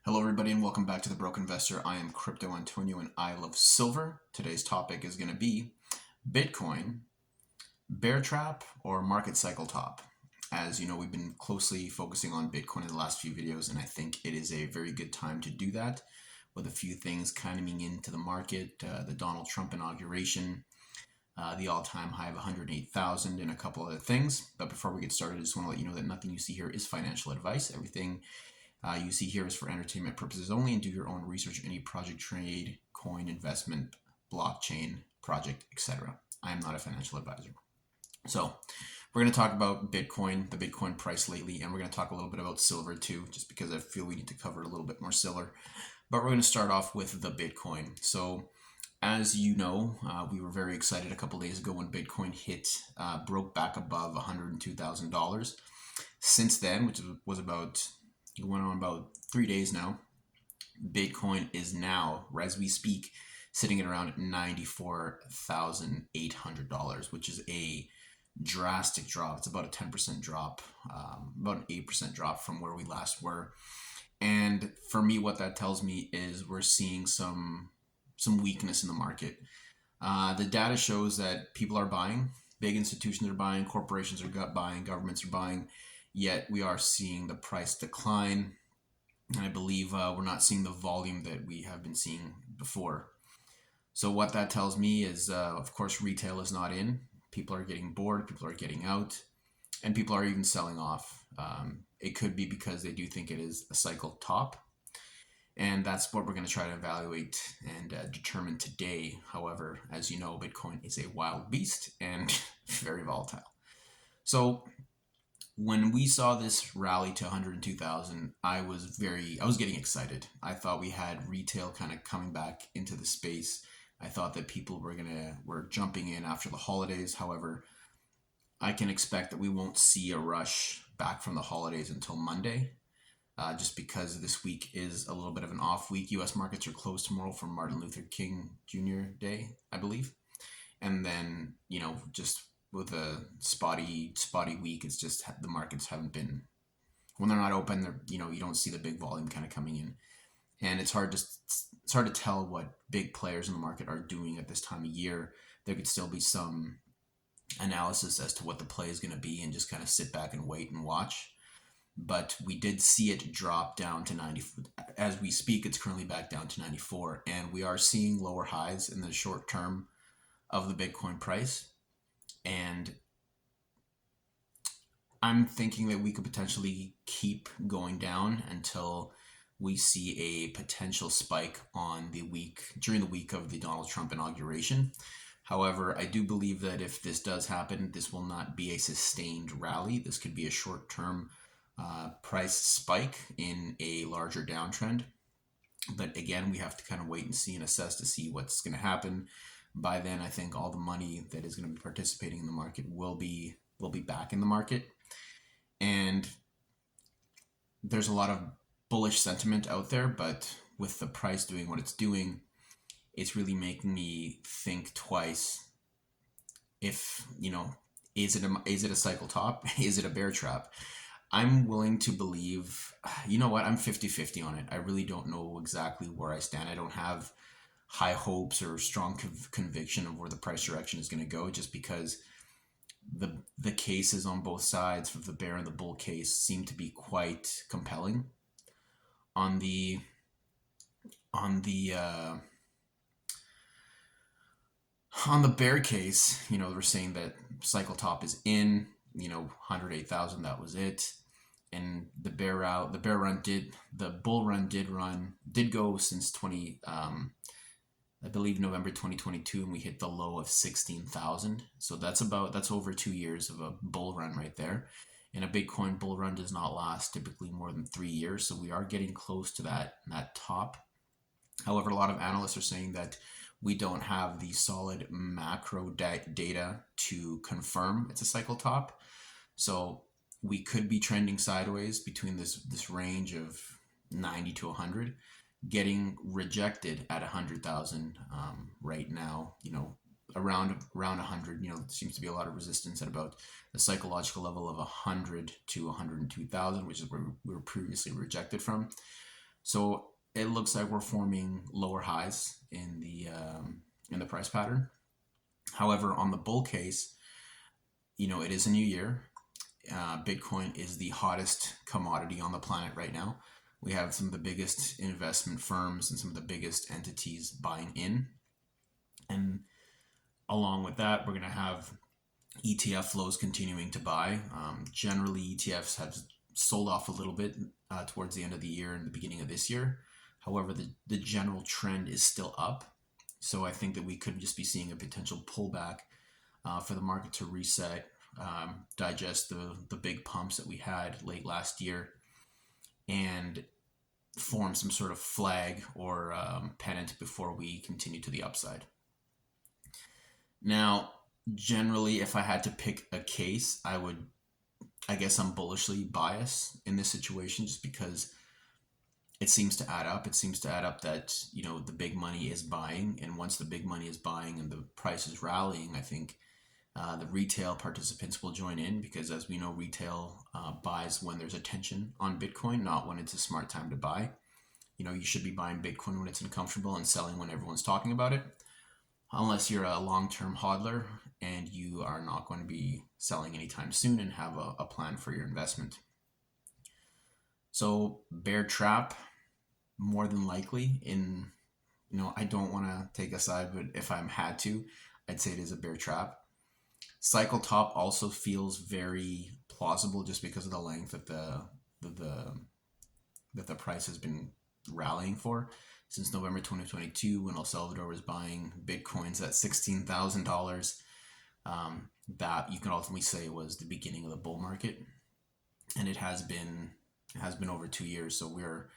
Hello, everybody, and welcome back to The Broke Investor. I am Crypto Antonio and I love silver. Today's topic is going to be Bitcoin, bear trap, or market cycle top. As you know, we've been closely focusing on Bitcoin in the last few videos, and I think it is a very good time to do that with a few things coming into the market, the Donald Trump inauguration, the all-time high of 108,000, and a couple other things. But before we get started, I just want to let you know that nothing you see here is financial advice. Everything you see here is for entertainment purposes only, and do your own research any project, trade, coin, investment, blockchain, project, etc. I am not a financial advisor. So we're going to talk about Bitcoin, the Bitcoin price lately, and we're going to talk a little bit about silver too, just because I feel we need to cover a little bit more silver. But we're going to start off with the Bitcoin. So as you know, we were very excited a couple days ago when Bitcoin broke back above $102,000. Since then, which was going on about 3 days now, Bitcoin is now, as we speak, sitting at around $94,800, which is a drastic drop. It's about a 10% drop, about an 8% drop from where we last were. And for me, what that tells me is we're seeing some weakness in the market. The data shows that people are buying, big institutions are buying, corporations are buying, governments are buying, yet we are seeing the price decline. And I believe we're not seeing the volume that we have been seeing before. So what that tells me is, of course, retail is not in. People are getting bored, people are getting out, and people are even selling off. It could be because they do think it is a cycle top. And that's what we're going to try to evaluate and determine today. However, as you know, Bitcoin is a wild beast and very volatile. So when we saw this rally to 102,000, I was getting excited. I thought we had retail kind of coming back into the space. I thought that people were jumping in after the holidays. However, I can expect that we won't see a rush back from the holidays until Monday, just because this week is a little bit of an off week. U.S. markets are closed tomorrow for Martin Luther King Jr. Day, I believe. And then, just with a spotty week, it's just the markets haven't been, when they're not open, you don't see the big volume kind of coming in, and it's hard to tell what big players in the market are doing at this time of year. There could still be some analysis as to what the play is going to be and just kind of sit back and wait and watch. But we did see it drop down to 90. As we speak, it's currently back down to 94, and we are seeing lower highs in the short term of the Bitcoin price. And I'm thinking that we could potentially keep going down until we see a potential spike during the week of the Donald Trump inauguration. However, I do believe that if this does happen, this will not be a sustained rally. This could be a short-term price spike in a larger downtrend. But again, we have to kind of wait and see and assess to see what's going to happen. By then, I think all the money that is going to be participating in the market will be back in the market. And there's a lot of bullish sentiment out there, but with the price doing what it's doing, it's really making me think twice. If, is it a cycle top? Is it a bear trap? I'm willing to believe, I'm 50-50 on it. I really don't know exactly where I stand. I don't have high hopes or strong conviction of where the price direction is going to go, just because the cases on both sides of the bear and the bull case seem to be quite compelling. On the bear case, we're saying that cycle top is in, 108,000, that was it. And the bull run did go since I believe November 2022, and we hit the low of 16,000. So that's over 2 years of a bull run right there. And a Bitcoin bull run does not last typically more than 3 years. So we are getting close to that top. However, a lot of analysts are saying that we don't have the solid macro data to confirm it's a cycle top. So we could be trending sideways between this range of 90 to 100, getting rejected at 100,000 right now. Around 100. There seems to be a lot of resistance at about the psychological level of 100 to 102,000, which is where we were previously rejected from. So it looks like we're forming lower highs in the price pattern. However, on the bull case, it is a new year. Bitcoin is the hottest commodity on the planet right now. We have some of the biggest investment firms and some of the biggest entities buying in. And along with that, we're going to have ETF flows continuing to buy. Generally, ETFs have sold off a little bit towards the end of the year and the beginning of this year. However, the general trend is still up. So I think that we could just be seeing a potential pullback for the market to reset, digest the big pumps that we had late last year, and form some sort of flag or pennant before we continue to the upside. Now, generally, if I had to pick a case, I guess I'm bullishly biased in this situation just because it seems to add up. It seems to add up that, the big money is buying. And once the big money is buying and the price is rallying, I think the retail participants will join in because, as we know, retail buys when there's a tension on Bitcoin, not when it's a smart time to buy. You should be buying Bitcoin when it's uncomfortable and selling when everyone's talking about it, unless you're a long-term hodler and you are not going to be selling anytime soon and have a plan for your investment. So bear trap, more than likely I don't want to take a side, but if I'm had to, I'd say it is a bear trap. Cycle top also feels very plausible just because of the length that the price has been rallying for since November 2022, when El Salvador was buying Bitcoins at $16,000. That you can ultimately say was the beginning of the bull market, and it has been over 2 years. So we're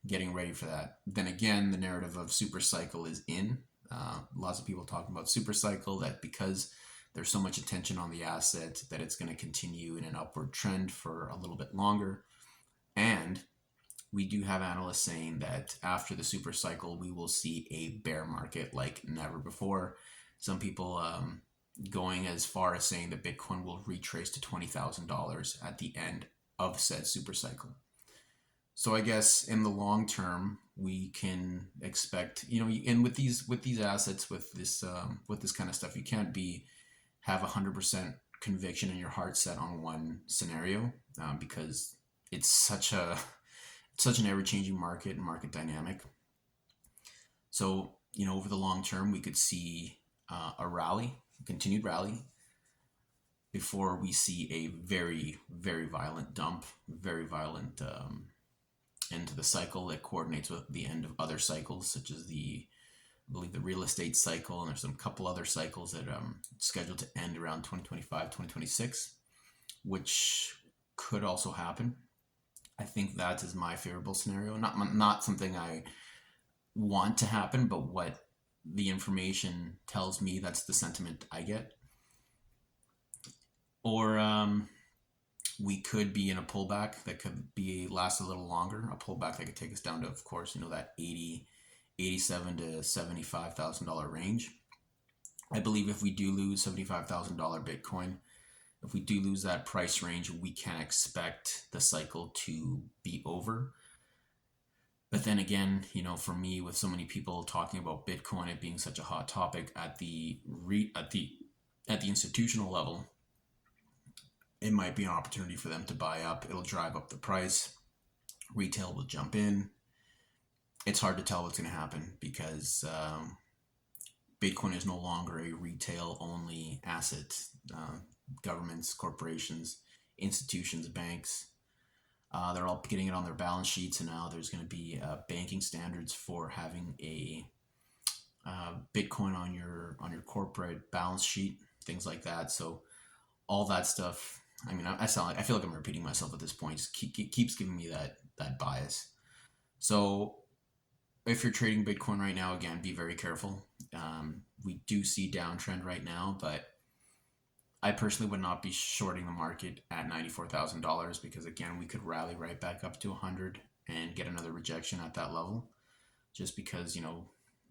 getting ready for that. Then again, the narrative of super cycle is in. Lots of people talking about super cycle, that because there's so much attention on the asset that it's going to continue in an upward trend for a little bit longer. And we do have analysts saying that after the super cycle, we will see a bear market like never before. Some people going as far as saying that Bitcoin will retrace to $20,000 at the end of said super cycle. So I guess in the long term, we can expect, and with these assets, with this kind of stuff, you can't have 100% conviction in your heart set on one scenario because it's such an ever-changing market and market dynamic. So, over the long term, we could see a continued rally, before we see a very, very violent dump, very violent end to the cycle that coordinates with the end of other cycles, such as I believe the real estate cycle, and there's some couple other cycles that scheduled to end around 2025, 2026, which could also happen. I think that is my favorable scenario. Not something I want to happen, but what the information tells me, that's the sentiment I get. Or we could be in a pullback that could last a little longer. A pullback that could take us down to, of course, that $87,000 to $75,000 range. I believe if we do lose $75,000 Bitcoin, if we do lose that price range, we can expect the cycle to be over. But then again, for me, with so many people talking about Bitcoin, it being such a hot topic at the institutional level, it might be an opportunity for them to buy up. It'll drive up the price. Retail will jump in. It's hard to tell what's going to happen because Bitcoin is no longer a retail-only asset. Governments, corporations, institutions, banks, they're all getting it on their balance sheets, and now there's going to be banking standards for having a Bitcoin on your corporate balance sheet, things like that. So all that stuff. I mean, I feel like I'm repeating myself at this point. Just keeps giving me that bias. So if you're trading Bitcoin right now, again, be very careful. We do see downtrend right now, but I personally would not be shorting the market at $94,000 because, again, we could rally right back up to 100 and get another rejection at that level, just because,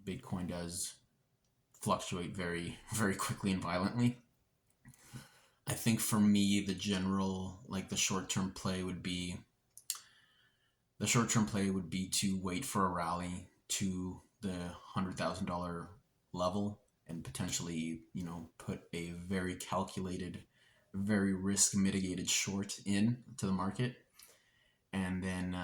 Bitcoin does fluctuate very, very quickly and violently. I think for me, the general, the short-term play would be The short-term play would be to wait for a rally to the $100,000 level and potentially, put a very calculated, very risk mitigated short in to the market, and then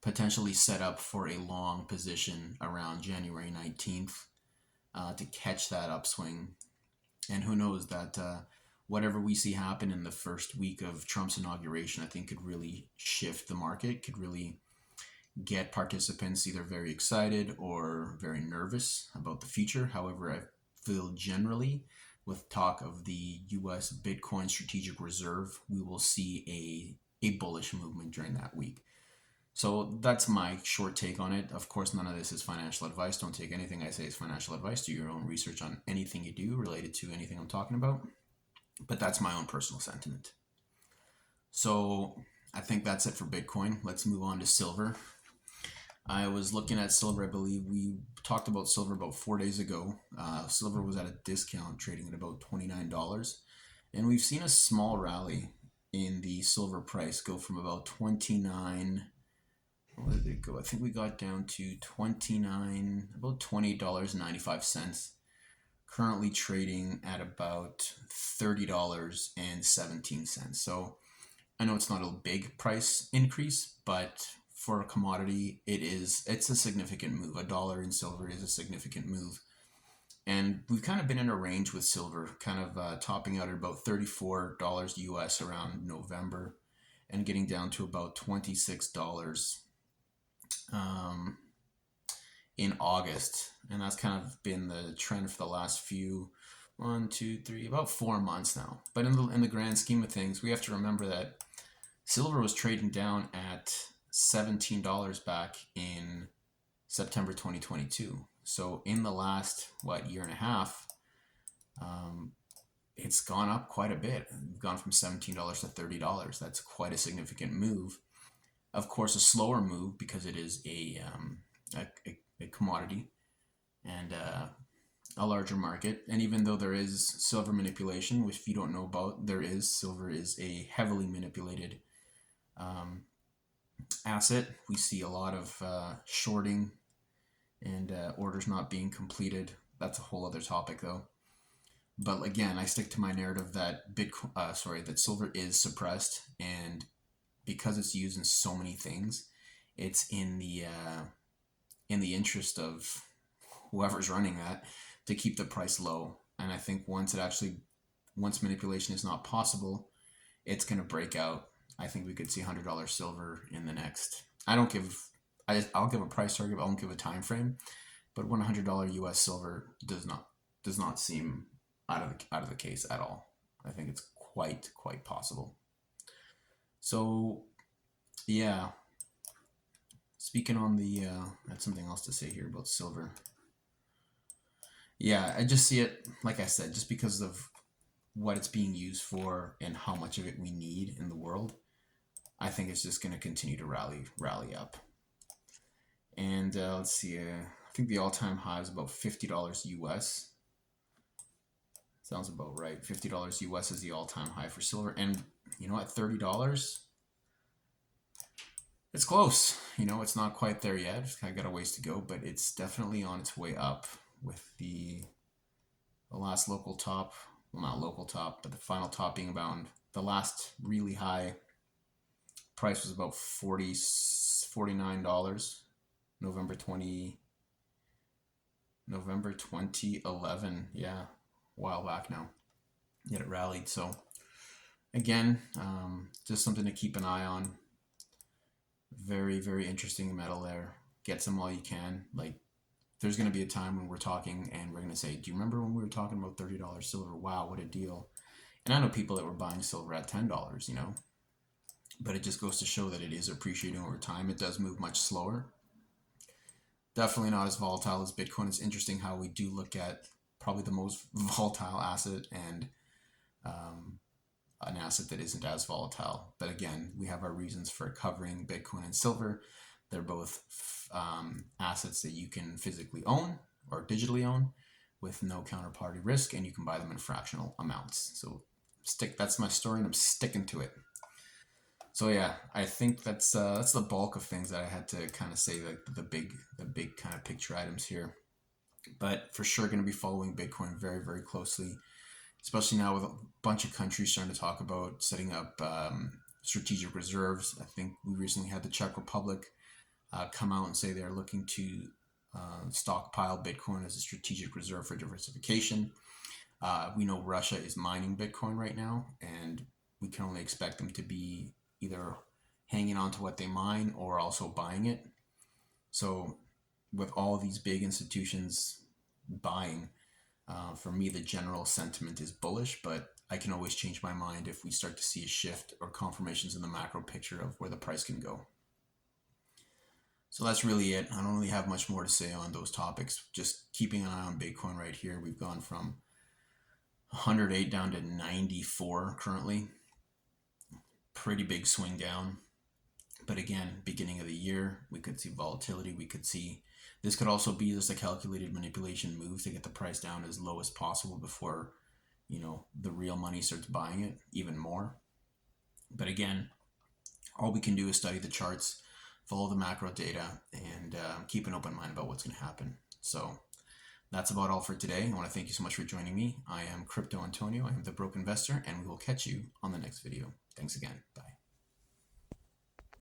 potentially set up for a long position around January 19th to catch that upswing. And who knows that whatever we see happen in the first week of Trump's inauguration, I think could really shift the market, could really get participants either very excited or very nervous about the future. However, I feel generally with talk of the US Bitcoin Strategic Reserve, we will see a bullish movement during that week. So that's my short take on it. Of course, none of this is financial advice. Don't take anything I say as financial advice. Do your own research on anything you do related to anything I'm talking about. But that's my own personal sentiment. So I think that's it for Bitcoin. Let's move on to silver. I was looking at silver. I believe we talked about silver about 4 days ago. Silver was at a discount, trading at about $29. And we've seen a small rally in the silver price go from about 29. Where did it go? I think we got down to 29, about $28.95. Currently trading at about $30.17. So I know it's not a big price increase, but for a commodity, it's a significant move. $1 in silver is a significant move. And we've kind of been in a range with silver, kind of topping out at about $34 US around November and getting down to about $26 in August. And that's kind of been the trend for the last about 4 months now. But in the grand scheme of things, we have to remember that silver was trading down at $17 back in September 2022. So in the last, year and a half, it's gone up quite a bit. We've gone from $17 to $30. That's quite a significant move. Of course, a slower move because it is a commodity and a larger market. And even though there is silver manipulation, which if you don't know about, silver is a heavily manipulated asset. We see a lot of shorting and orders not being completed. That's a whole other topic though. But again, I stick to my narrative that that silver is suppressed, and because it's used in so many things, it's in the interest of whoever's running that to keep the price low. And I think once manipulation is not possible, it's going to break out. I think we could see $100 silver in the next. I'll give a price target, but I won't give a time frame. But $100 US silver does not seem out of the case at all. I think it's quite possible. So, yeah. Speaking on I had something else to say here about silver. Yeah, I just see it, like I said, just because of what it's being used for and how much of it we need in the world. I think it's just going to continue to rally up. And let's see, I think the all-time high is about $50 US. Sounds about right. $50 US is the all-time high for silver. And at $30, it's close. It's not quite there yet. It's kind of got a ways to go, but it's definitely on its way up with the last local top. Well, not local top, but the final top being about the last really high price was about $49. November 2011. Yeah, a while back now. Yet it rallied. So again, just something to keep an eye on. Very, very interesting metal there. Get some while you can. Like, there's going to be a time when we're talking and we're going to say, do you remember when we were talking about $30 silver? Wow, what a deal. And I know people that were buying silver at $10, but it just goes to show that it is appreciating over time. It does move much slower. Definitely not as volatile as Bitcoin. It's interesting how we do look at probably the most volatile asset and an asset that isn't as volatile. But again, we have our reasons for covering Bitcoin and silver. They're both assets that you can physically own or digitally own with no counterparty risk, and you can buy them in fractional amounts. So that's my story, and I'm sticking to it. So yeah, I think that's the bulk of things that I had to kind of say, like the big kind of picture items here. But for sure, going to be following Bitcoin very very closely, especially now with a bunch of countries starting to talk about setting up strategic reserves. I think we recently had the Czech Republic come out and say they're looking to stockpile Bitcoin as a strategic reserve for diversification. We know Russia is mining Bitcoin right now, and we can only expect them to be either hanging on to what they mine or also buying it. So, with all these big institutions buying, for me, the general sentiment is bullish, but I can always change my mind if we start to see a shift or confirmations in the macro picture of where the price can go. So that's really it. I don't really have much more to say on those topics. Just keeping an eye on Bitcoin right here. We've gone from 108 down to 94 currently. Pretty big swing down. But again, beginning of the year, we could see volatility. We could see this could also be just a calculated manipulation move to get the price down as low as possible before, the real money starts buying it even more. But again, all we can do is study the charts, follow the macro data, and keep an open mind about what's going to happen. So that's about all for today. I want to thank you so much for joining me. I am Crypto Antonio. I am the Broke Investor, and we will catch you on the next video. Thanks again. Bye.